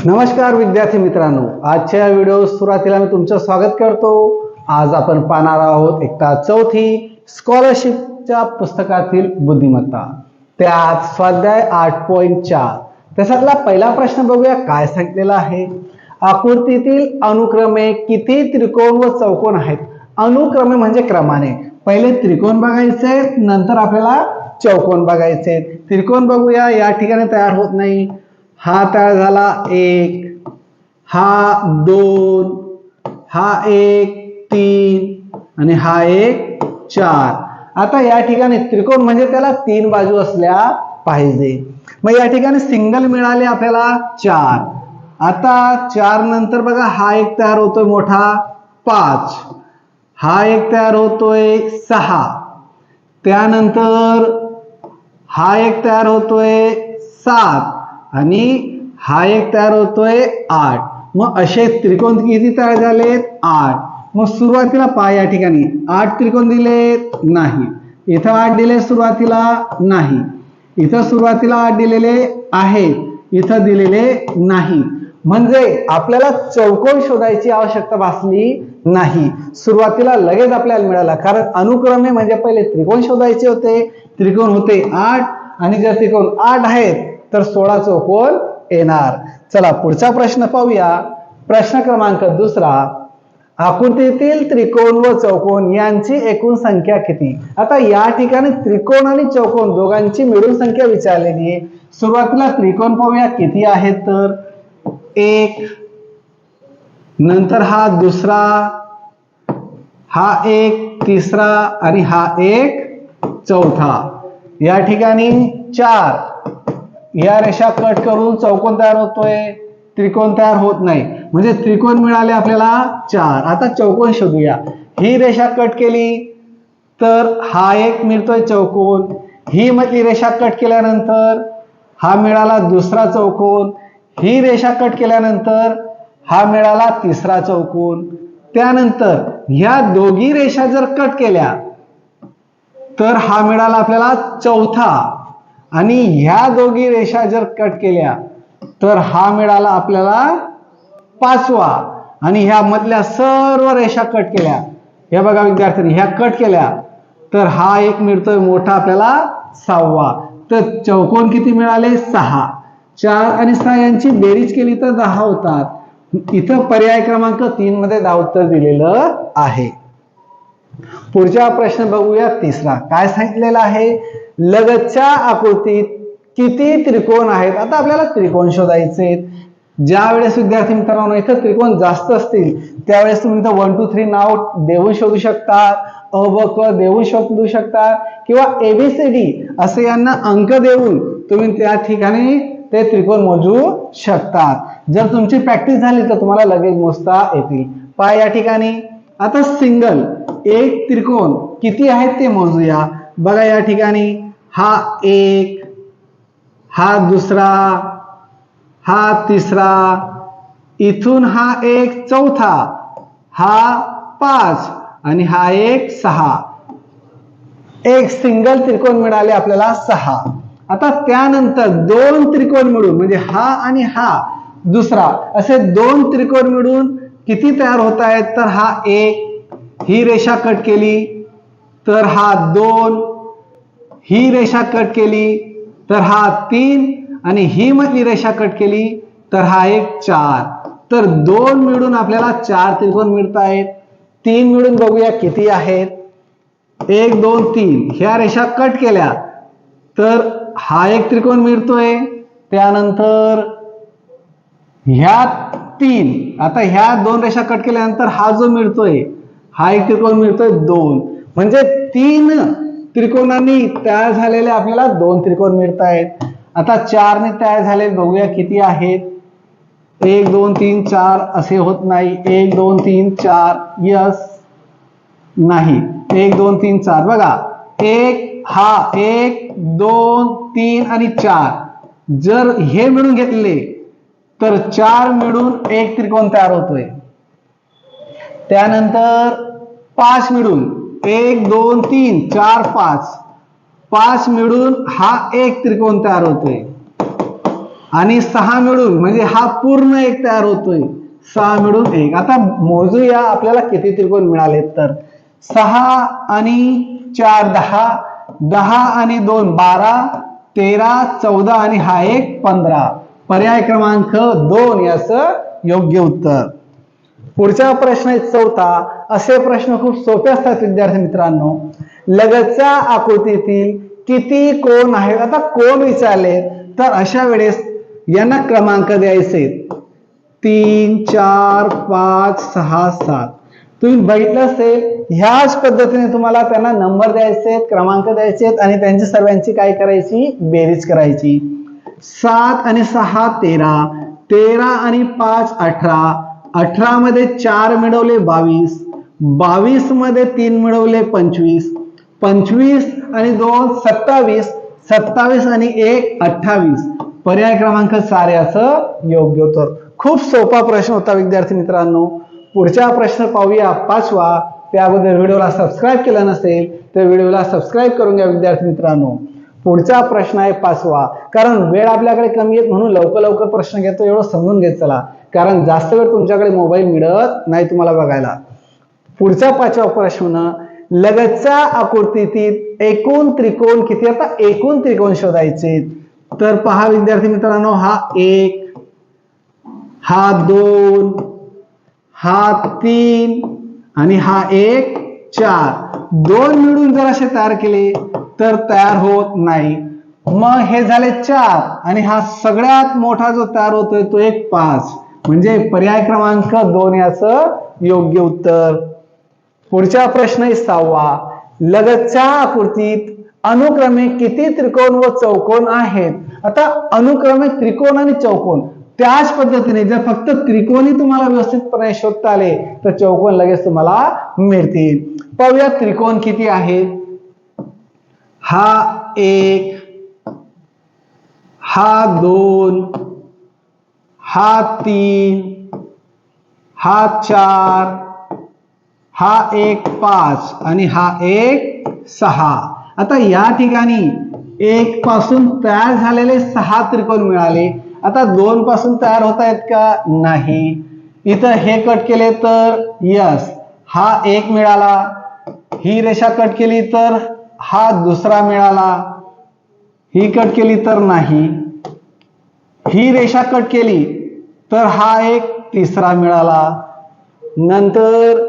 नमस्कार विद्यार्थी मित्रांनो, आजच्या व्हिडिओ सुरुवातीला मी तुमचं स्वागत करतो। आज आपण पाहणार आहोत इयत्ता चौथी स्कॉलरशिपच्या पुस्तकातील बुद्धिमत्ता, त्यात स्वाध्याय 8.4 त्याच्यातला पहिला प्रश्न बघूया काय सांगितलेला आहे। आकृतीतील अनुक्रमे किती त्रिकोण व चौकोन आहेत। अनुक्रमे म्हणजे क्रमाने, पहिले त्रिकोण बघायचे नंतर आपल्याला चौकोन बघायचे। त्रिकोण बघूया, या ठिकाणी तयार होत नाही। हा तयार झाला 1, हा 2, हा 1 3 आणि हा 1 4। आता या ठिकाणी त्रिकोण म्हणजे त्याला 3 बाजू असल्या पाहिजे। मग या ठिकाणी सिंगल मिळाले आपल्याला 4। आता 4 नंतर बघा हा एक तयार होतोय मोठा 5, हा एक तयार होतोय 6, त्यानंतर हा एक तयार होतोय 7 आणि हा एक तयार होतोय 8। मग असे त्रिकोण किती तयार झालेत 8। मग सुरुवातीला पहा, या ठिकाणी 8 त्रिकोण दिले नाही, इथं 8 दिले सुरुवातीला नाही, इथं सुरुवातीला 8 दिलेले आहेत, इथं दिलेले नाही। म्हणजे आपल्याला चौकोन शोधायची आवश्यकता भासली नाही, सुरुवातीला लगेच आपल्याला मिळाला। कारण अनुक्रमे म्हणजे पहिले त्रिकोण शोधायचे होते, त्रिकोण होते 8 आणि जर त्रिकोण 8 आहेत तर 16 चौकोन येणार। चला पुढचा प्रश्न पाहूया। प्रश्न क्रमांक 2, आकृतीतील त्रिकोण व चौकोन यांची एकूण संख्या किती। आता या ठिकाणी त्रिकोण आणि चौकोन दोघांची मिळून संख्या विचारलेली आहे। सुरुवातीला त्रिकोण पाहूया किती आहेत, तर 1, नंतर हा दुसरा, हा एक तिसरा आणि हा एक चौथा। या ठिकाणी 4, या रेषा कट करून चौकोन तयार होतोय, त्रिकोण तयार होत नाही, म्हणजे त्रिकोण मिळाले आपल्याला 4। आता चौकोन शोधूया। ही रेषा कट केली तर हा एक मिळतोय चौकोन, ही मधली रेषा कट केल्यानंतर हा मिळाला दुसरा चौकोन, ही रेषा कट केल्यानंतर हा मिळाला तिसरा चौकोन। त्यानंतर ह्या दोघी रेषा जर कट केल्या तर हा मिळाला आपल्याला चौथा, आणि ह्या दोघी रेषा जर कट केल्या तर हा मिळाला आपल्याला 5वा, आणि ह्या मधल्या सर्व रेषा कट केल्या, हे बघा विद्यार्थ्यांनी, ह्या कट केल्या तर हा एक मिळतोय मोठा आपल्याला 6वा। तर चौकोन किती मिळाले 6। 4 आणि 6 यांची बेरीज केली तर 10 होतात। इथं पर्याय क्रमांक 3 मध्ये 10 उत्तर दिलेलं आहे। पुढचा प्रश्न बघूया 3, काय सांगितलेलं आहे, लगतच्या आकृतीत किती त्रिकोण आहेत। आता आपल्याला त्रिकोण शोधायचे। ज्या वेळेस विद्यार्थी मित्रांनो इथं त्रिकोण जास्त असतील त्यावेळेस तुम्ही इथं 1 2 3 नाव देऊन शोधू शकता, अ ब क देऊन शोधू शकता, किंवा ABCD असे यांना अंक देऊन तुम्ही त्या ठिकाणी ते त्रिकोण मोजू शकता। जर तुमची प्रॅक्टिस झाली तर तुम्हाला लगेच मोजता येतील। पहा या ठिकाणी आता सिंगल एक त्रिकोण किती आहेत ते मोजूया। बघा या ठिकाणी हा 1, हा दुसरा, हा तिसरा, इथून हा एक चौथा, हा 5 आणि हा एक 6। एक सिंगल त्रिकोण मिळाले आपल्याला 6। आता त्यानंतर 2 त्रिकोण मिळून म्हणजे हा आणि हा दुसरा असे 2 त्रिकोण मिळून किती तयार होत आहेत, तर हा 1, ही रेषा कट केली तर हा 2, ही रेषा कट केली तर हा 3 आणि ही मधली रेषा कट केली तर हा एक 4। तर 2 मिळून आपल्याला 4 त्रिकोण मिळत आहेत। 3 मिळून बघूया किती आहेत, 1 2 3, ह्या रेषा कट केल्या तर हा एक त्रिकोण मिळतोय, त्यानंतर ह्या 3, आता ह्या 2 रेषा कट केल्यानंतर हा जो मिळतोय हा एक त्रिकोण मिळतोय 2, म्हणजे 3 त्रिकोणांनी तयार झालेले आपल्याला 2 त्रिकोण मिळत आहेत। आता 4 ने तयार झाले बघूया किती आहेत, 1 2 3 4 असे होत नाही, 1 2 3 4 यस नाही, 1 2 3 4 बघा, 1 हा 1 2 3 आणि 4 जर हे मिळून घेतले तर 4 मिळून एक त्रिकोण तयार होतोय। त्यानंतर 5 मिळून 1 2 3 4 5 मिळून हा एक त्रिकोण तयार होतोय। आणि 6 मिळून म्हणजे हा पूर्ण एक तयार होतोय, 6 मिळून 1. आता मोजूया आपल्याला किती त्रिकोण मिळाले. तर 6 आणि 4 10, 10 आणि 2 12, 13 14 आणि हा एक 15. पर्याय क्रमांक 2 याचं योग्य उत्तर. पुढचा प्रश्न आहे 4था. असे प्रश्न खूप सोपे असतात विद्यार्थी मित्रांनो. लगतच्या आकृतीतील किती कोण आहेत. आता कोण विचारले तर अशा वेळेस यांना क्रमांक द्यायचे 3 4 5 6 7. तुम्ही बघितलं असेल ह्याच पद्धतीने तुम्हाला त्यांना नंबर द्यायचे, क्रमांक द्यायचे आणि त्यांची सर्वांची काय करायची, बेरीज करायची. 7 आणि 6 13, 13 आणि 5 18, 18 मध्ये 4 मिळवले 22, 22 मध्ये 3 मिळवले 25, 25 आणि 2 27, 27 आणि 1 28. पर्याय क्रमांक 4 याचं योग्य उत्तर. खूप सोपा प्रश्न होता विद्यार्थी मित्रांनो. पुढचा प्रश्न पाहूया 5वा. त्याबद्दल व्हिडिओला सबस्क्राईब केलं नसेल तर व्हिडिओला सबस्क्राईब करून घ्या विद्यार्थी मित्रांनो. पुढचा प्रश्न आहे 5वा. कारण वेळ आपल्याकडे कमी आहे म्हणून लवकर प्रश्न घेतो, एवढं समजून घेत चला, कारण जास्त वेळ तुमच्याकडे मोबाईल मिळत नाही तुम्हाला बघायला. पुढचा 5वा प्रश्न, लगतच्या आकृतीतील एकूण त्रिकोण किती. आता एकूण त्रिकोण शोधायचे. तर पहा विद्यार्थी मित्रांनो, हा 1, हा 2, हा 3 आणि हा एक 4. 2 मिळून जर असे तयार केले तर तयार होत नाही. मग हे झाले 4 आणि हा सगळ्यात मोठा जो तयार होतोय तो एक 5. म्हणजे पर्याय क्रमांक 2 याचं योग्य उत्तर. पुढचा प्रश्न आहे 6वा. लगतच्या आकृतीत अनुक्रमे किती त्रिकोण व चौकोन आहेत. आता अनुक्रमे त्रिकोण आणि चौकोन त्याच पद्धतीने जर फक्त त्रिकोणी तुम्हाला व्यवस्थितपणे शोधता आले तर चौकोन लगेच तुम्हाला मिळतील. पाहूया त्रिकोण किती आहेत. हा 1, हा 2, हा 3, हा 4, हा एक 5 आणि हा एक 6. आता या ठिकाणी 1 पासून तयार झालेले 6 त्रिकोण मिळाले. आता 2 पासून तयार होत आहेत का, नाही. इथं हे कट केले तर यस, हा 1 मिळाला. ही रेषा कट केली तर हा दुसरा मिळाला. ही कट केली तर नाही. ही रेषा कट केली तर हा एक तिसरा मिळाला. नंतर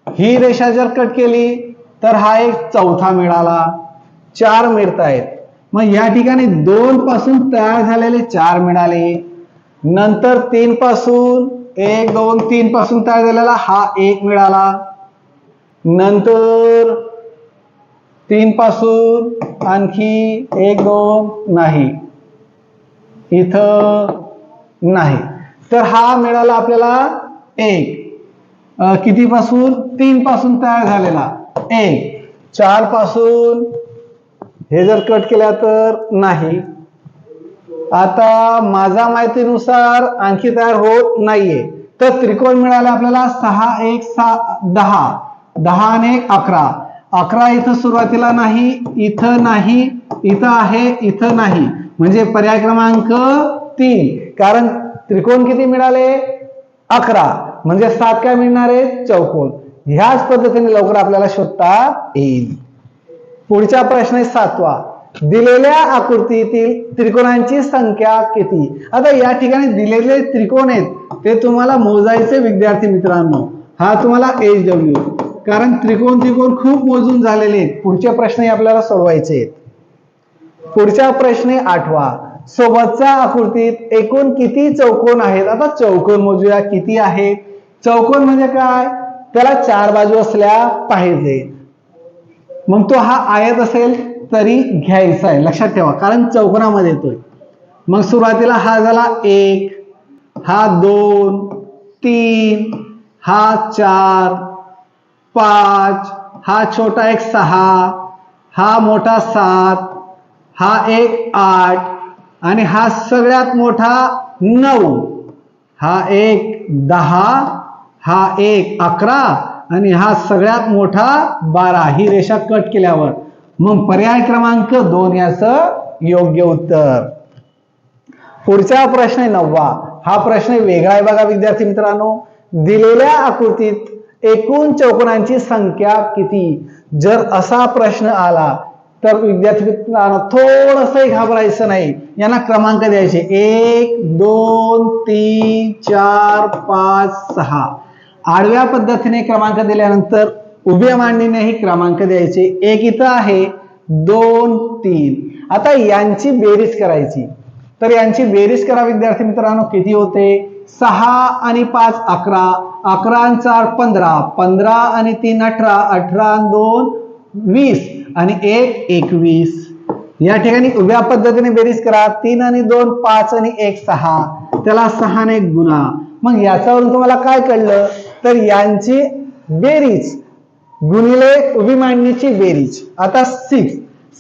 ही रेषा जर कट केली तर हा एक चौथा मिळाला. 4 मिळत आहेत. मग या ठिकाणी 2 पासून तयार झालेले 4 मिळाले. नंतर 3 पासून 1 2 3 पासून तयार झालेला हा 1 मिळाला. नंतर 3 पासून आणखी 1 2 नाही, इथं नाही, तर हा मिळाला आपल्याला 1. किती पासून, 3 पासून तयार झालेला 1. 4 पासून हे जर कट केला तर नाही. आता माझ्या माहितीनुसार आणखी तयार होत नाहीये. तर त्रिकोण मिळाले आपल्याला 6 1 6 10, 10 आणि 1 11. 11 इथं सुरुवातीला नाही, इथं नाही, इथं आहे, इथं नाही. म्हणजे पर्याय क्रमांक 3. कारण त्रिकोण किती मिळाले, 11. म्हणजे 7 काय मिळणार आहे, चौकोन. ह्याच पद्धतीने लवकर आपल्याला शोधता येईल. पुढचा प्रश्न आहे 7वा. दिलेल्या आकृतीतील त्रिकोणांची संख्या किती. आता या ठिकाणी दिलेले त्रिकोण आहेत ते तुम्हाला मोजायचे विद्यार्थी मित्रांनो. हा तुम्हाला HW, कारण त्रिकोण खूप मोजून झालेले आहेत. पुढचे प्रश्न आपल्याला सोडवायचे आहेत. पुढचा प्रश्न आहे 8वा. सोबतच्या आकृतीत एकूण किती चौकोन आहेत. आता चौकोन मोजूया किती आहेत. चौकोन म्हणजे काय, त्याला 4 बाजू असल्या पाहिजे. मग तो हा आयत असेल तरी घ्यायचा आहे, लक्षात ठेवा, कारण चौकोनामध्ये येतोय. मग सुरुवातीला हा झाला 1, हा 2 3, हा 4 5, हा छोटा एक 6, हा मोठा 7, हा एक 8 आणि हा सगळ्यात मोठा 9, हा एक 10, हा एक 11 आणि हा सगळ्यात मोठा 12. ही रेषा कट केल्यावर मग पर्याय क्रमांक 2 याचं योग्य उत्तर. पुढचा प्रश्न आहे 9वा. हा प्रश्न वेगळा आहे बघा विद्यार्थी मित्रांनो. दिलेल्या आकृतीत एकूण चौकोनांची संख्या किती? जर असा प्रश्न आला तर विद्यार्थी मित्रांनो थोडंसं घाबरायचं नाही. यांना क्रमांक द्यायचे 1 2 3 4 5 6. आडव्या पद्धतीने क्रमांक दिल्यानंतर उभ्या मांडणीनेही क्रमांक द्यायचे. 1 इथं आहे, 2 3. आता यांची बेरीज करायची. तर यांची बेरीज करा विद्यार्थी मित्रांनो. किती होते? 6 आणि 5 11, 11 आणि 4 15, 15 आणि 3 18, 18 आणि 2 20 आणि 1 21. या ठिकाणी उभ्या पद्धतीने बेरीज करा. 3 आणि 2 5 आणि 1 6. त्याला 6 ने गुणा. मग याच्यावरून तुम्हाला काय कळलं? तर यांची बेरीज गुणिले उभी मांडणीची बेरीज. आता 6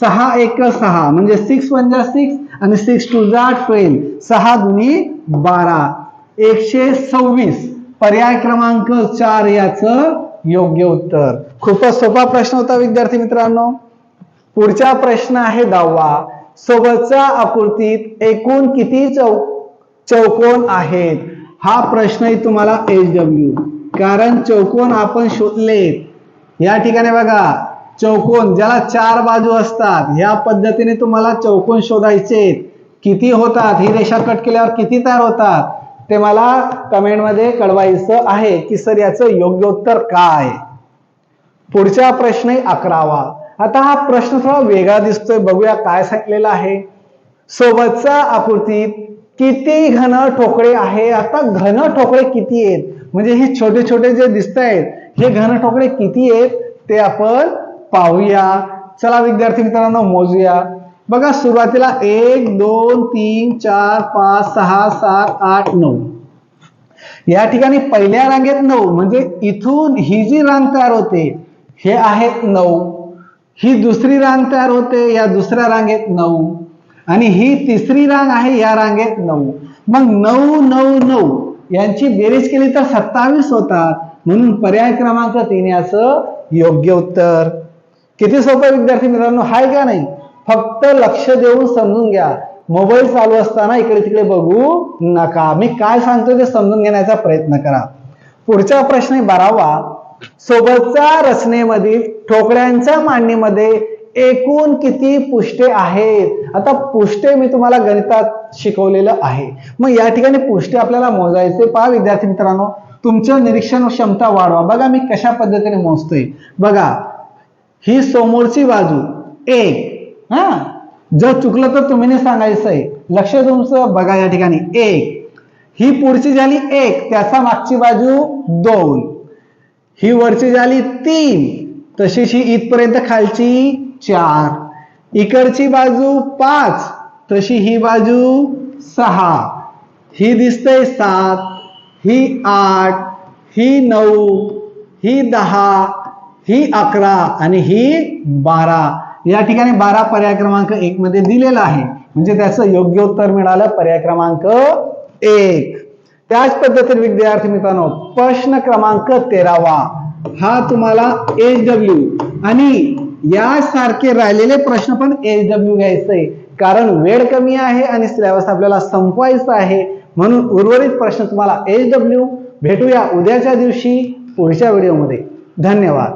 6 1 6 म्हणजे 6 1 6 आणि 6 2 12. 6 दुनी 12, 126. पर्याय क्रमांक 4 याचं योग्य उत्तर. खूपच सोपा प्रश्न होता विद्यार्थी मित्रांनो. पुढचा प्रश्न आहे 10वा. सोबतच्या आकृतीत एकूण किती चौकोन आहेत? हा प्रश्नही तुम्हाला HW, कारण चौकोन आपण शोधलेत. या ठिकाणी बघा चौकोन ज्याला 4 बाजू असतात, या पद्धतीने तुम्हाला चौकोन शोधायचे. किती होतात? ही रेषा कट केल्यावर किती तयार होतात ते मला कमेंट मध्ये कळवायचं आहे की सर याचं योग्य उत्तर काय. पुढचा प्रश्न आहे 11वा. आता हा प्रश्न थोडा वेगळा दिसतोय. बघूया काय सांगितलेलं आहे. सोबतच्या आकृतीत किती घन ठोकळे आहे? आता घन ठोकळे किती आहेत म्हणजे हे छोटे छोटे जे दिसत आहेत हे घन ठोकळे किती आहेत ते आपण पाहूया. चला विद्यार्थी मित्रांनो मोजूया. बघा सुरुवातीला 1 2 3 4 5 6 7 8 9. या ठिकाणी पहिल्या रांगेत 9 म्हणजे इथून ही जी रांग तयार होते हे आहेत 9. ही दुसरी रांग तयार होते या दुसऱ्या रांगेत 9 आणि ही तिसरी रांग आहे या रांगेत 9. मग 9 9 9 यांची बेरीज केली तर 27 होतात. म्हणून पर्याय क्रमांक 3 याचं योग्य उत्तर. किती सोपं विद्यार्थी मित्रांनो, हाय का नाही? फक्त लक्ष देऊन समजून घ्या. मोबाईल चालू असताना इकडे तिकडे बघू नका. मी काय सांगतो ते समजून घेण्याचा प्रयत्न करा. पुढचा प्रश्न आहे 12वा. सोबतच्या रचनेमधील ठोकळ्यांच्या मांडणीमध्ये एकूण किती पुष्टे आहेत? आता पुष्टे मी तुम्हाला गणितात शिकवलेलं आहे. मग या ठिकाणी पुष्टे आपल्याला मोजायचे. पहा विद्यार्थी मित्रांनो, तुमचं निरीक्षण क्षमता वाढवा. बघा मी कशा पद्धतीने मोजतोय. बघा ही समोरची बाजू 1. जर चुकलं तर तुम्ही सांगायचंय. लक्ष तुमचं बघा या ठिकाणी 1. ही पुढची झाली 1, त्याचा मागची बाजू 2. ही वरची झाली 3, तशीच ही इथपर्यंत खालची 4. इकडची बाजू 5, तशी ही बाजू 6. ही दिसते 7, ही 8, ही 9, ही 10, ही 11 आणि ही 12. या ठिकाणी 12 पर्याय क्रमांक 1 मध्ये दिलेला आहे. म्हणजे त्याचं योग्य उत्तर मिळालं पर्याय क्रमांक 1. त्याच पद्धतीने विद्यार्थी मित्रांनो प्रश्न क्रमांक 13वा. हा तुम्हाला HW आणि यासारखे राहिलेले प्रश्न पण HW घ्यायचंय. कारण वेळ कमी आहे आणि सिलेबस आपल्याला संपवायचा आहे. म्हणून उर्वरित प्रश्न तुम्हाला HW. भेटूया उद्याच्या दिवशी पुढच्या व्हिडिओमध्ये. धन्यवाद.